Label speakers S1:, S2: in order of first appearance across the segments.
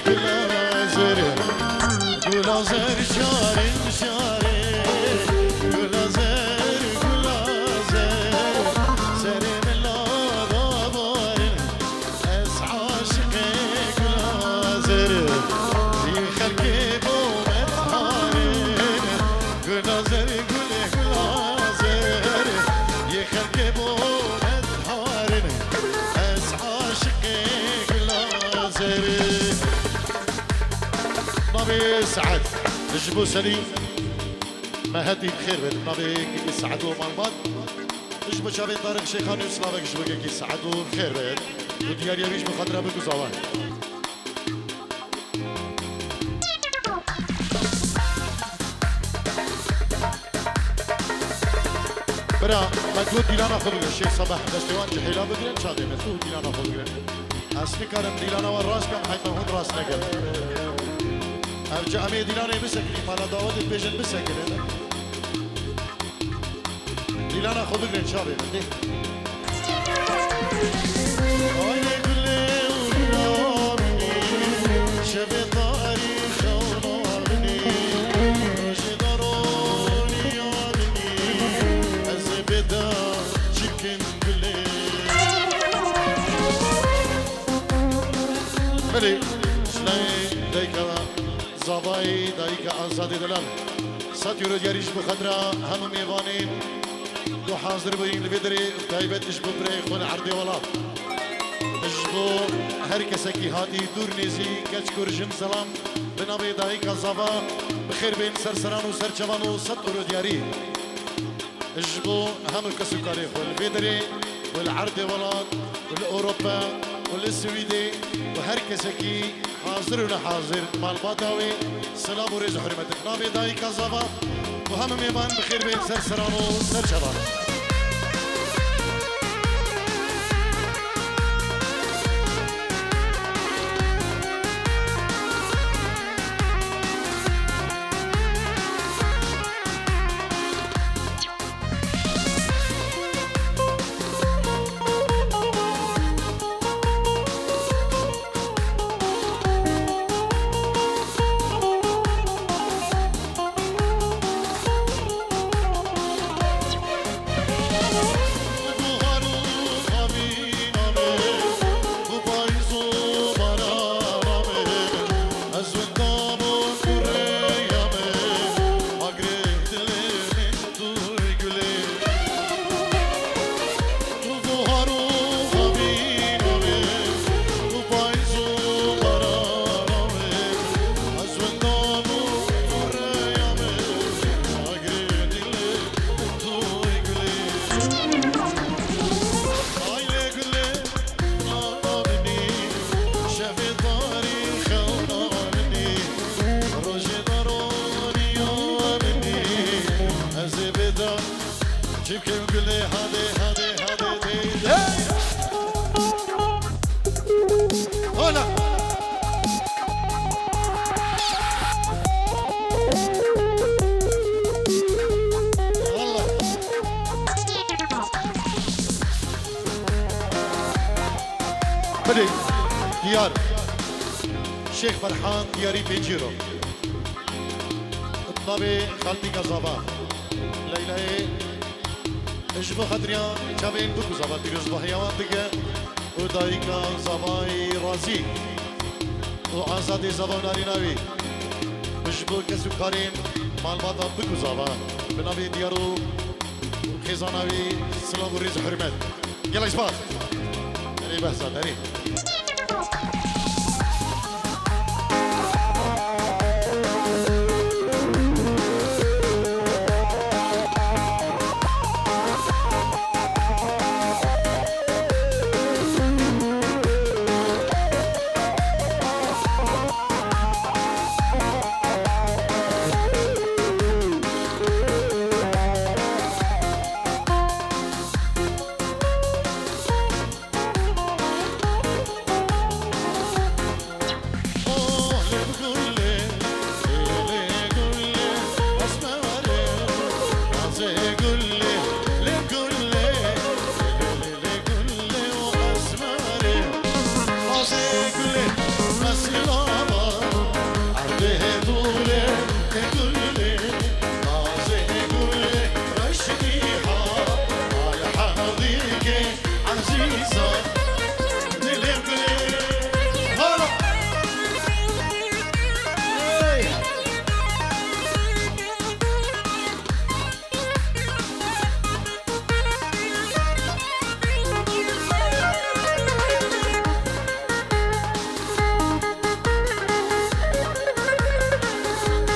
S1: گلازر گلازر شارین شاره گلازر گلازر سری ملادا بارن اس عاشق گلازر ی خلقی بومت هارن گلازر گل گلازر ی خلقی بومت هارن اس عاشق گلازر نبي سعد جبو سليم ما هدي بخير بيت نبي كي سعدو مالبات جبو شافي طارق شيخان يسلامك جبو كي سعدو بخير بيت وديار يبيش بخاطر ابو زوان برا مجهود ديلانا خذ الشيخ صباح دستوان جحيلا بقرن شادي مجهود ديلانا خذ بقرن اصلي كارم ديلانا والراس كم حيث هون راس نقل ارجع امي ديلانا بسكني مالا داود البيجن بسكني ديلانا خذ بقرن شادي مجهود شبه طاريخ ونارني رشد روني يابني أزبدا chicken بلي بلي شلي دايكا زباي دايكا آزادي دلال ساتيورو دياريش بخدرة هم ميوانين دو حاضر بين الفيدري تايبت اش ببري خون عردي ولا اجبو هر کسی هاتی دور نیزی کچ کرجن سلام بنابه دایی کازابا بخیر بین سرسران و سرچوان و ست اورو دیاری اجبو هم کسو کاری خول ویدری والعرض ولاد والاوروبا والسويدي وهر کسی حاضر و حاضر مال باتاوي سلام و رز حرمتك نابه دایی کازابا و هم میبان بخیر بین سرسران و سرچوان بدي ديار شيخ فرحان دياري بيجيرو الطبي خالتي قزابا ليلى اجبو خدريان جابين بكو زابا تيروز بحيوان دقا ودايكا زاباي رازي وعزادي زابا ناري ناوي اجبو كسو كارين مالباتا بكو زابا بنابي ديارو خيزاناوي سلام وريز حرمت يلا إسباط داري بحثا داري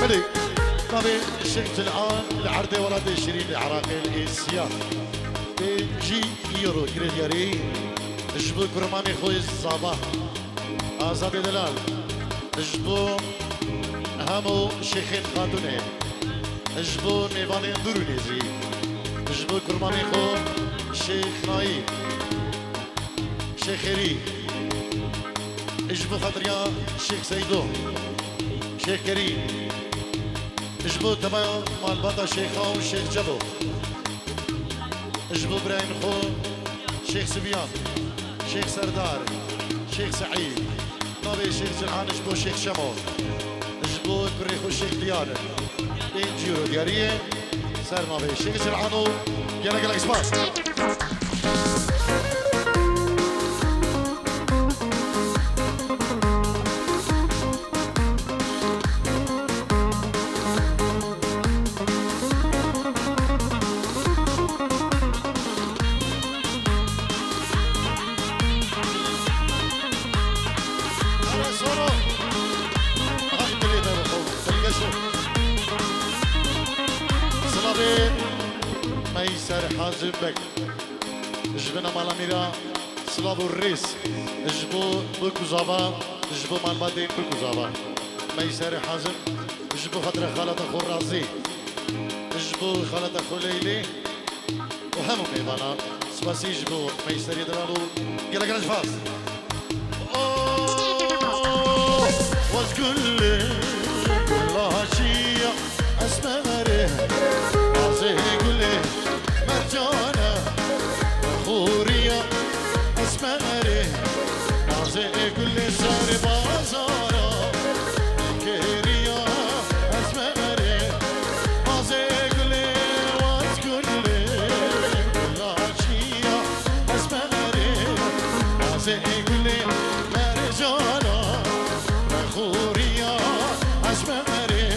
S1: بلي نبي شفت الآن العرض ولد شيرين العراقي الإسيا جي يورو كريدياري جبو كرماني خوي الصباح آزاد دلال جبو همو شيخين خاتوني جبو ميواني درونيزي جبو كرماني خو شيخ نايم شيخ خيري جبو خاطريا شيخ سيدو شيخ كريم جبو تمام مال بطا شيخا وشيخ جبو جبو براين خو شيخ سبيان شيخ سردار شيخ سعيد نبي شيخ جلعان جبو شيخ شمو جبو كريخو شيخ ديار دين جيرو دياريه سر نبي شيخ جلعانو يلا قلق سباس حازم بك جبنا مالاميرا سلافو الريس جبو بكوزافا جبو مالبادين بكوزافا ميسر حازم جبو خاطر خالد اخو الرازي جبو خالد اخو ليلي وهمو ميبانا سباسي جبو ميسر يدرالو يلا قرنج فاس واسكل الله شيا اسمره عزي قولي مرجانة خورية اسمري نازي كل سار بازارة كيريا اسمري نازي كل واس كل لاشية اسمري نازي كل مرجانة خورية اسمري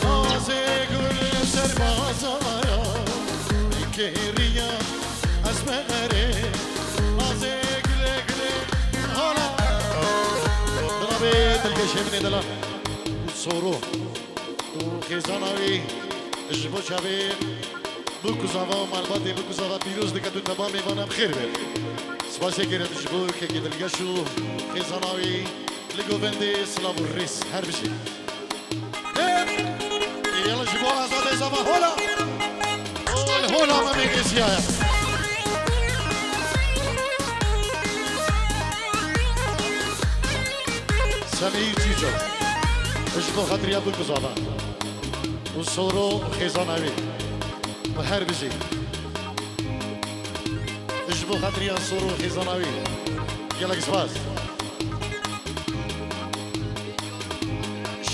S1: نازي كل سار بازارة كيريا اسمري نازي كل هلا ضربي تلقى شيء من دلال وصورو وخيزاناوي جبو شابي بوكوزافا ومالباتي بوكوزافا بيروز دكتو تمامي وانا بخير بير سباسي كيرت جبو كي تلقى شو خيزاناوي لقوفندي سلافو الريس هر بشي يلا جبو ازادي زافا هلا هلا ما ميجيس يا سمير تيجو اجبو خاطري ابو الكزابة والصورو خيزاناوي وحر بجي اجبو خاطري الصورو خيزاناوي يلا قصباز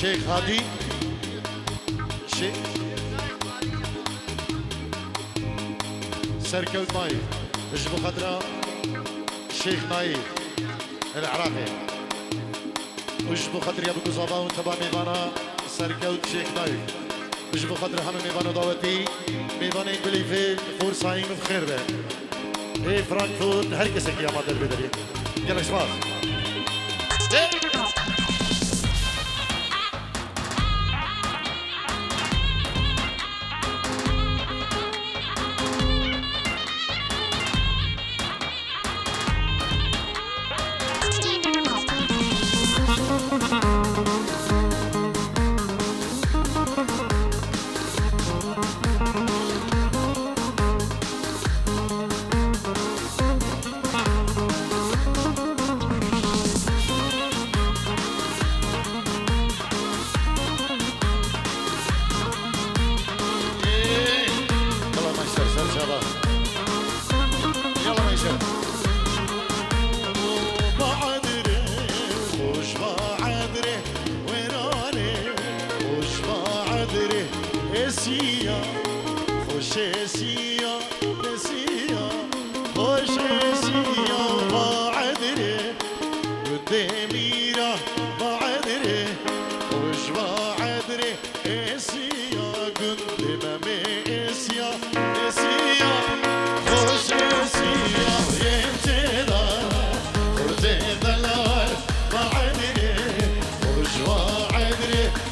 S1: شيخ هادي شيخ سركوت نايف اجبو خاطرة شيخ نايف العراقي وجبو خاطر يا ابو زابا وتبع ميفانا سركوت شيخ نايف وجبو خاطر هم ميفانا دعوتي ميفانا يقولي في خور صايم بخير به ايه فرانكفورت هركسك يا مادر بدري يلا شباب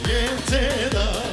S2: ينتظر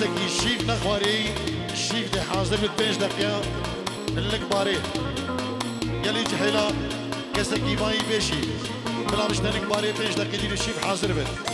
S1: كسكي شيف نخواري شيف دي حاضر بالبنج دقيقة اللك باري يلي جحيلا كسكي باي بيشي بلا مش تنك باري بنج دقيقة دي الشيف حاضر بت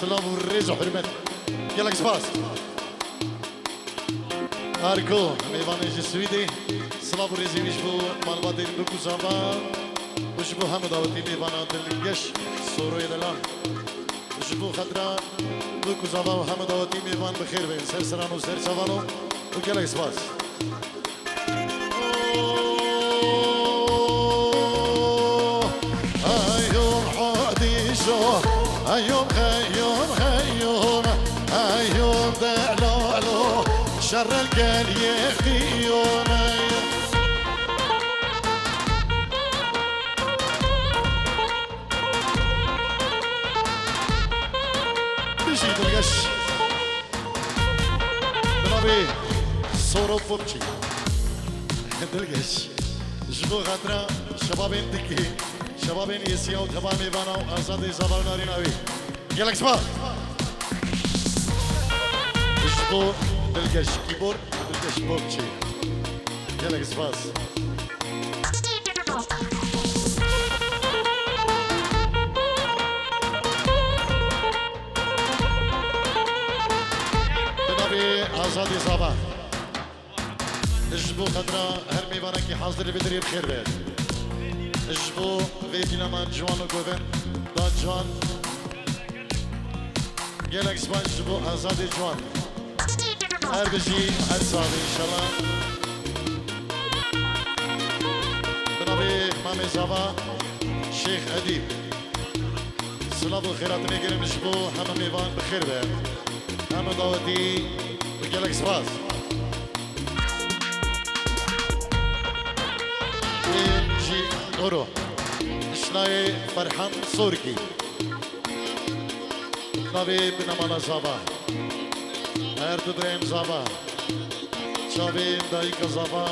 S2: سلام والريز وحرمت يلا كسباس هاركو ميواني السويدي سلام والريز يشبو مالبادي بكو زمان وشبو هم داوتي ميوانا دلنجش سورو يدلان وشبو خضرا بكو زمان وهم داوتي ميوان بخير بين سر سرانو سر شوانو وكلا كسباس أيوم حديثو أيوم خيوم خيوم أيوم دلالو شر القل يخيوم بيجي دلقش بنابي صورو بوبشي دلقش جبو غدرا شبابين دكي شبابين يسيا وتبا ميبانا وأزادي زبال نارين أوي يلا كسبا جبو دلقش كيبورد دلقش بوبشي يلا كسباس بنابي أزادي زبال جبو خضرا هر ميبانا كي حاضر بدري بخير بيت
S1: جبو ویدی لمان جوان و گوبن داد جوان گلک سپاس جبو آزاد جوان هر بجی هر صاحب انشالله بنابي مامي زابا شيخ أديب صلاة الخيرات نيجري نشبو حما ميفان بخير به حما دعوتي بقلك سباس جي أورو شناي فرحان صوركي نبي بنمانا زابا هرد بريم زابا شابين دايك زابا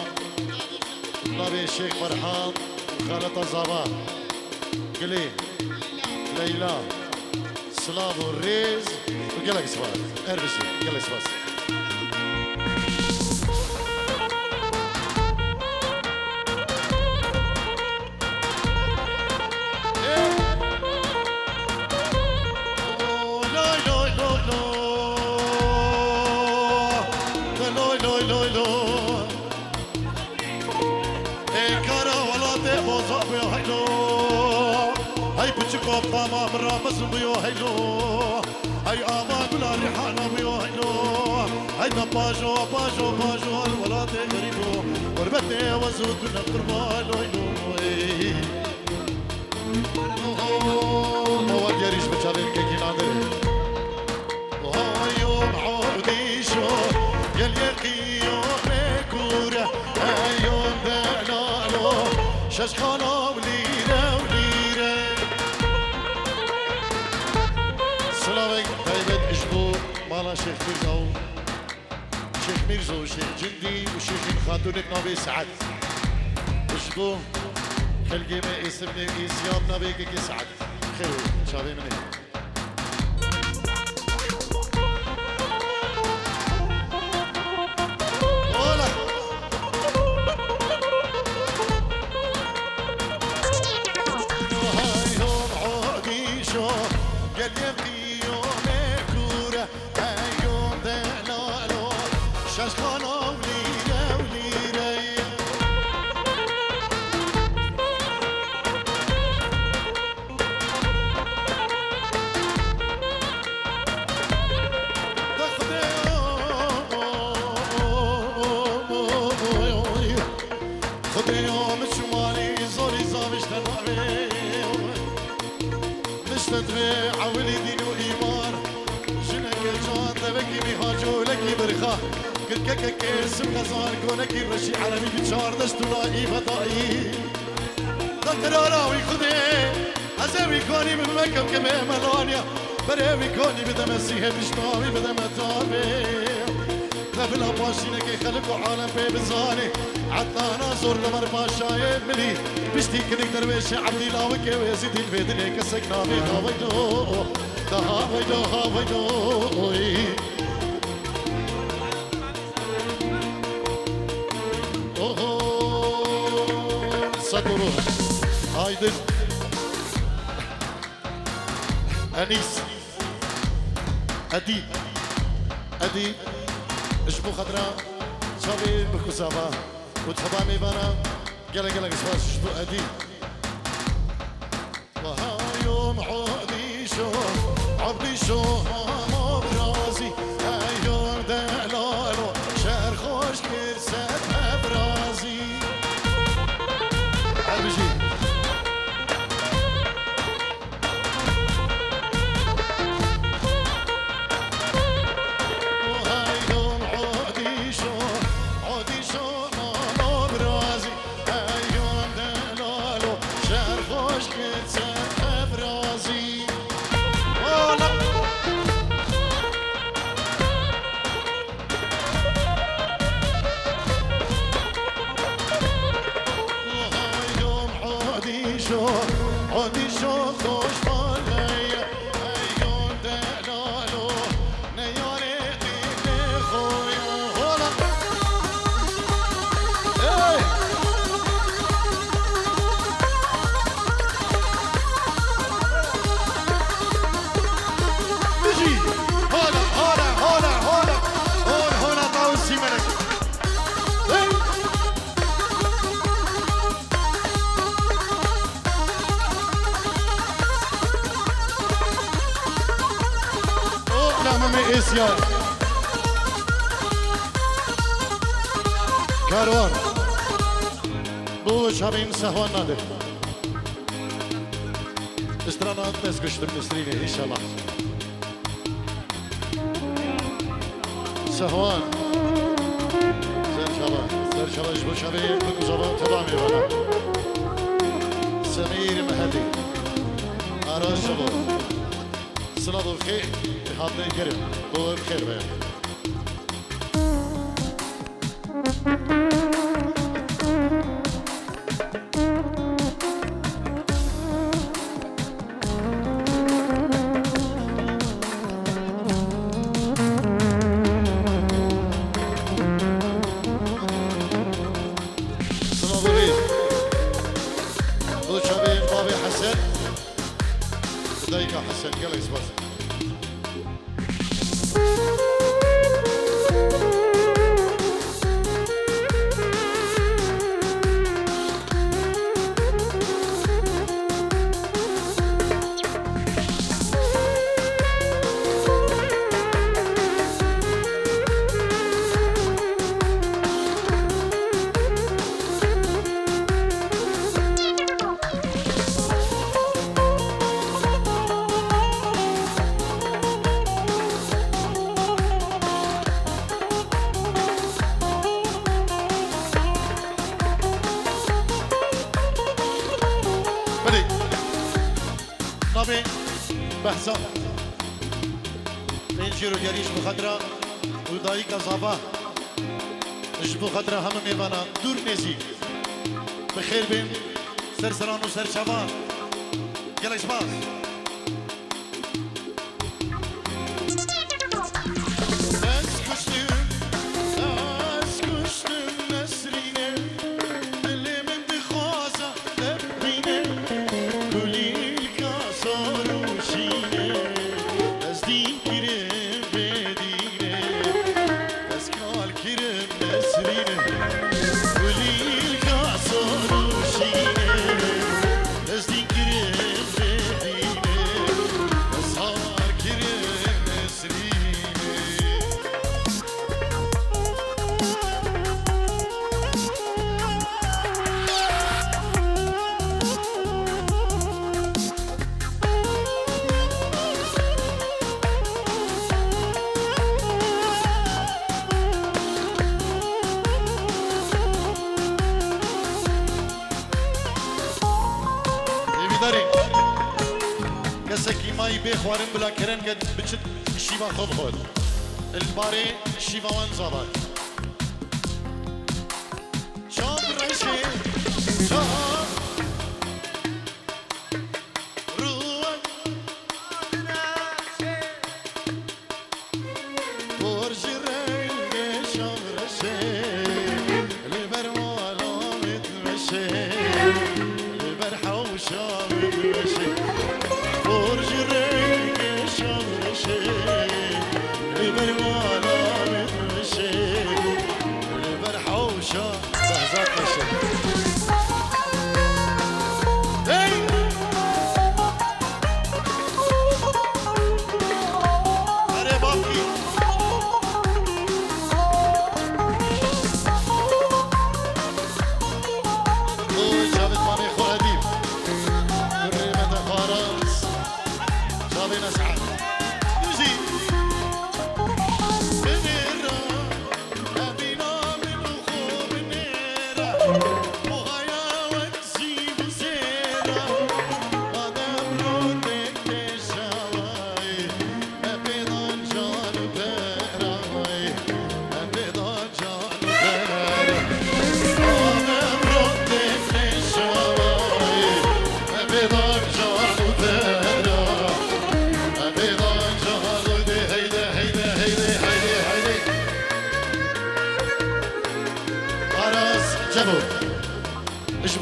S1: نبي الشيخ فرحان خالد زابا قلي ليلى سلاف الريز وقلك سباس اربشي قلك سباس بابا برامز بيو هيلو هاي آما بلا ريحانة بيو هيلو هاي باجو باجو باجو الولاد غريبو غربتي وزود كنا قربان هيلو مواد يريش بتشالين كيكي نادر وهايو معودي شو يليقي يوم كورة هايو دلالو ششخانة وليرة وليرة سلامك طيبت اشبو مالا شيخ ميرزو شيخ ميرزو شيخ جندي وشيخ خاتونك نبي سعد اشبو خلقي ما اسمني اسيام نبيك كي سعد خير شابي مني ولا هاي يوم عودي شو قال يبقي شاشخانة وليرة وليرة خذ يوم الشمالي زوري زابش تنعبي نشتدغي عولي دين وإيمان جنك الجان تبكي بيهاجو لكي برخاه كركك اسم غزال كونك الرشي عربي بشار دشتولائي فضائي دكتوراوي خدي عزاوي كوني من مكب كمي ملانيا بريوي كوني بدمسيه بشتاوي بدمتابي لبلا باشينك خلقو عالم بي بزاني عطانا زور لمر باشايب ملي بشتي كنك درويش عبدي لاوكي ويزيدي الفيدني كسكنا بي هاويدو دا هاويدو هاويدو سطرو هايدن أنيس أديب أديب اشبو خضراء شابي بكوسابا وتحبا ميبانا قلا قلا قصواش اشبو أديب وهايوم عودي شو عبدي شو هامو برازي هايوم دلالو شهر خوش كرسات برازي بجي وهاي يوم عودي شو مالو برازي هاي يوم دلالو شهر خوش كرسات برازي عودي شو خوش بالي ايون دلالو نياري قيل خويا هلا بيجي هلا هلا هلا هلا هلا طاوسي ملك اسيان كاروان بو شابين سهوان نادر استرانات تسكش بالنسريني ان شاء الله سهوان زر شباب جبو شابين بكو زبان تبامي بنا سمير مهدي أراج جبو صلاة الخير بحاضر كريم هو بخير بيان حسن قال يسبس بحثا بینجیرو گریش بخدرا ودایی کذابا اش بخدرا همه میوانا دور نزی بخیر بین سرسران و سرچوان گلش باز كسكي ماي بيخوارن بلا كرن قد بچت شيفا خوب خود الباري شيفا وان زابات شام رشي شام روان برج رنگ شام رشي البرمالا متمشي البرحوشا متمشي برج رنگ شام رشي البرمالا متمشي البرحوشا بهزات مشي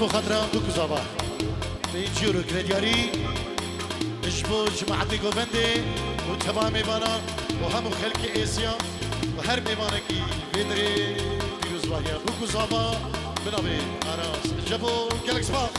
S1: اشبو خطرة بكو صباح بيجيرو كريدياري اشبو جماعتي قوفندي وتمام ميبانا وهم خلق اسيا وهر ميبانا كي بيدري بيروز واهيا بكو صباح بنابي اراس جبو كالك صباح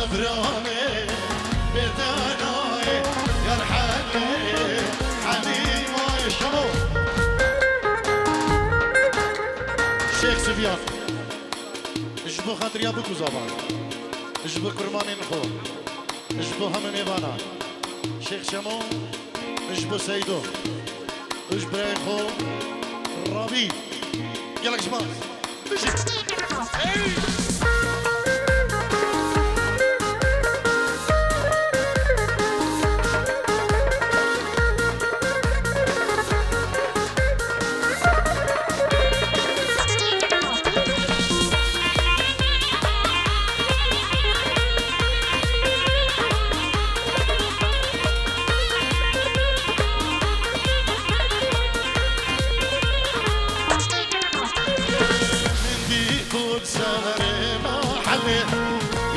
S1: صبراني بداناي يرحلني حليم ويشمو شيخ سفيان اجبو خاطر يا بكو زبان اجبو كرماني نخو اجبو هم ميبانا شيخ شمو اجبو سيدو اجبو ريخو ربي يلا جماعة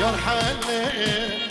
S1: يرحلني